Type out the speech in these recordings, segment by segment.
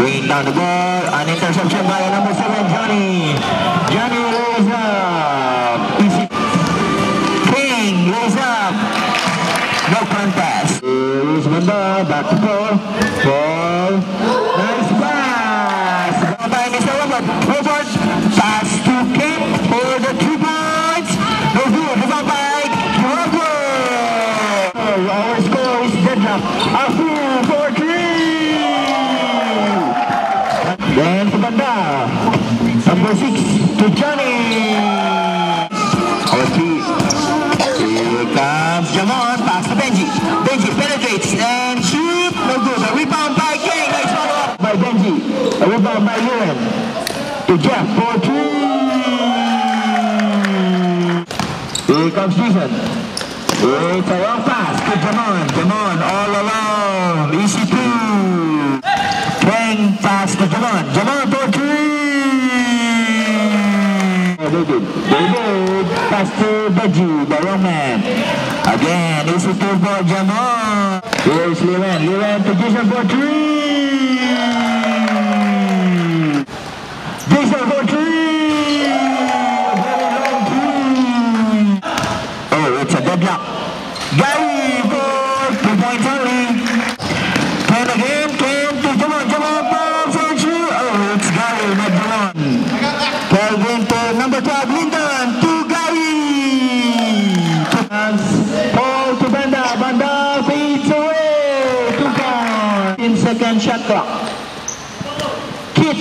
Bring down the ball. An interception by number 7, Johnny. Johnny lays up. Easy. King lays up. No contest. Here is Banda. Back to Paul. Paul. Nice pass. Ball by Mr. Robert. Robert. Pass to King for the 3 points. No good. Ball by Robert. Our score is deadlock. Afu for 3. Then to Banda. Number 6 to Johnny. Our team. Here comes Jamon. Pass to Benji. Benji penetrates and shoot. No good. A rebound by King. Nice follow-up by Benji. A rebound by Luren. To Jeff for 3. Here comes Jason. It's a long pass to Jamon. Jamon all alone. Easy 2. King pass to Jamon. Jamon for 3. David pass to Benji, the wrong man. Again, easy 2 for Jamon. Here's Liren. Liren to Jason for 3. Jason for 3. Very long 3. Oh, it's a deadlock. Gary for 2 points only. And again, came to Jamon. Jamon for 3. Oh, it's Gary, not Jamon. Kelvin to number 12, Lyndon to Gary. Paul to Banda. Banda fades away. 2 points. 10-second shot clock. Kit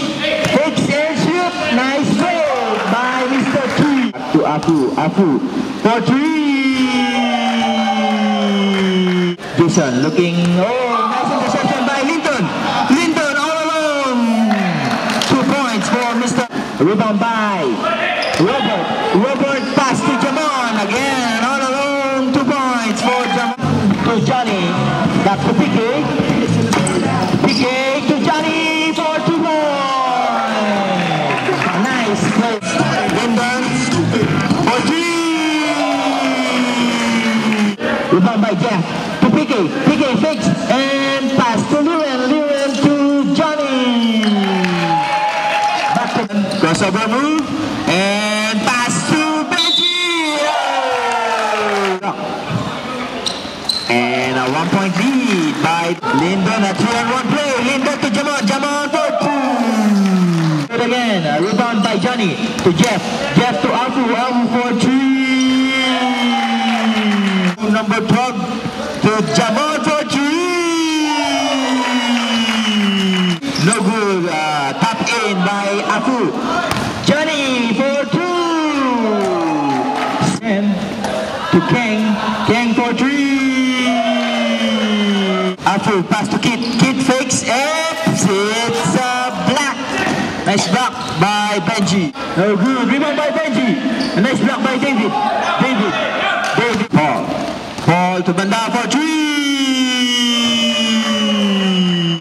takes and shoot. Nice save by Mr. T. To Afu. Afu for 3. Jason looking. Oh, nice interception by Lyndon. Lyndon all alone. 2 points for Mr. Rebound by Robert. Robert pass to Jamon. Again, all alone. 2 points for Jamon. To Johnny. Back to Pique. Pique to Johnny for 2 points. Nice play. Lyndon for 3. Rebound by Jeff. To Pique. Pique fakes and pass to Liren. Liren to Johnny. Crossover move and pass to Benji. And a 1-point lead by Lyndon. A 3-on-1 play. Lyndon to Jamon. Jamon for 2. And again, a rebound by Johnny to Jeff. Jeff to Afu. Afu for 3. Number 12 to Jamon for 3. No good. Tap in by Afu. Johnny for 2. And to Kang. Kang for 3. Afu pass to Kit. Kit fakes and it's black. Nice block by Benji. No good. Rebound by Benji. A nice block by David. David. David. Paul. Paul to Banda for 3.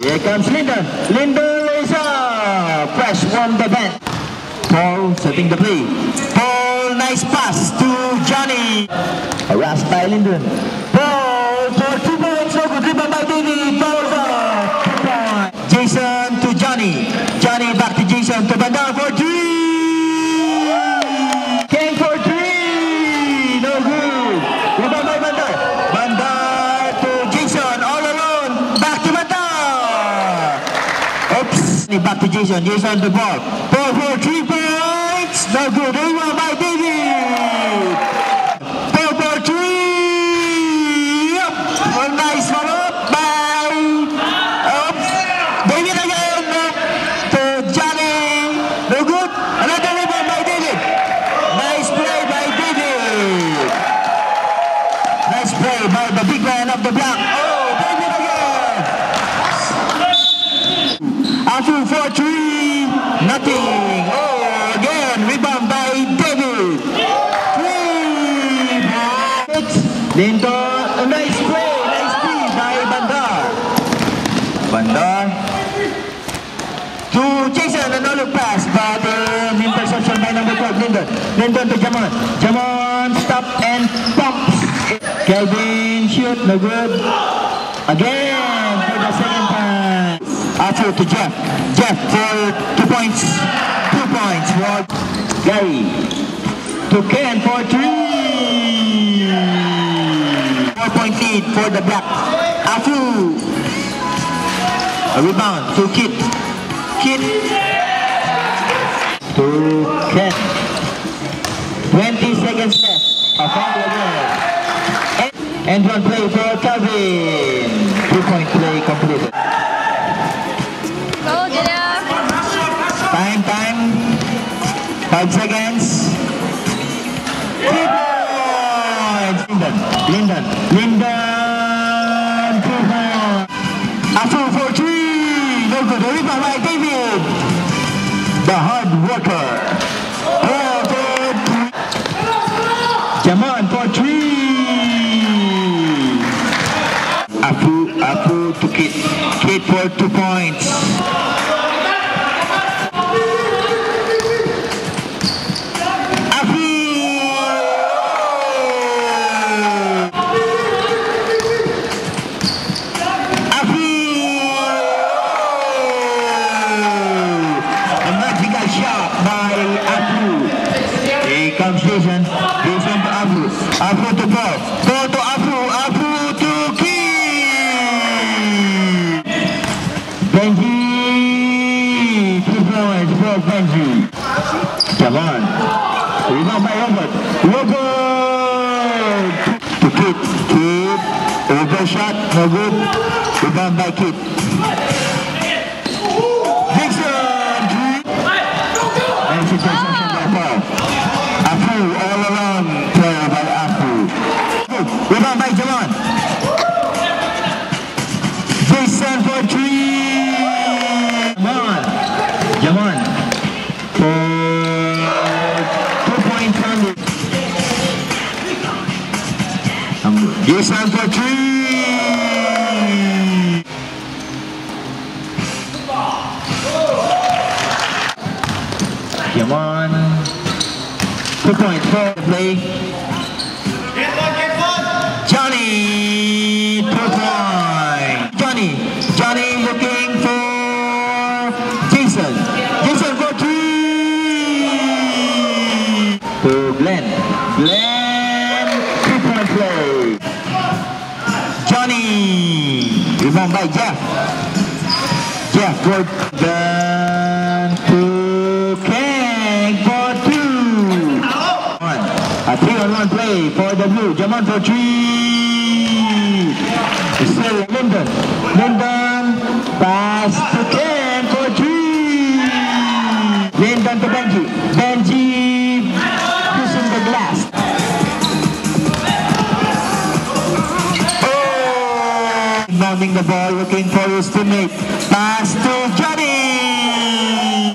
Here comes Lyndon. Lyndon is up. Fresh from the bench. Paul setting the play. Paul, nice pass to Johnny. Harassed by Lyndon. Paul for 2 points. No good. Rebound by David. Paul's up. 2 points. Jason to Johnny. Johnny back to Jason to Banda for 3. King for 3. No good. Rebound by Banda. Banda to Jason. All alone. Back to Banda. Oops. Back to Jason. Jason the ball. Paul for 3 points. No good. Rebound by David. Paul for 3. A nice follow-up by David again. To Johnny. No good. Another rebound by David. Nice play by David. Nice play by the big man of the block. Oh, David again. Afu for 3. Nothing. Oh, again. Rebound by David. 3 points. Lyndon. A nice play. Nice play by Banda. Banda. To Jason. A no-look pass. But an interception by number 12. Lyndon. Lyndon to Jamon. Jamon stop and pumps. Kelvin shoot. No good. Again for the second time. Afu Afu to Jeff. Jeff for 2 points. 2 points for Gary. To Ken for 3. 4-point lead for the Black. Afu. A rebound to Kit. Kit. To Ken. 20 seconds left. And one play for Calvin. 2-point play completed. Go, Jaya. Time. 5 seconds. 3 points. Linden. 2 points. Afu for 3. No good. A rebound by David. The hard worker. Jaman for 3. Afu to Kit. Kit for 2 points. Afu. A magical shot by Afu. Here comes Jason. Jason to Afu. Afu to Paul. Paul to Afu. Afu to Kit. Benji. 2 points for Benji. Come on. Rebound by Robert. Robert to Kit. Kit. Overshot. No good. Rebound by Kit. Dixon. And situation by Paul. Afu all around player by Afu. Rebound by Jaman. Jason for 3. Jaman. For 2 points only. Jason for 3. Jaman. 2 points for the play. Johnny. 2 points. Johnny looking for Jason. Jason for 3. To Glenn. 3-point play. Johnny. Rebound by Jeff. Jeff for Glenn to King for 2. A 3-on-1 play for the Blue. Jaman for 3. Still Linden. Pass to Ken for 3. Linden to Benji. Benji pushing the glass. Oh! Mounting the ball, looking for his teammate. Pass to Johnny.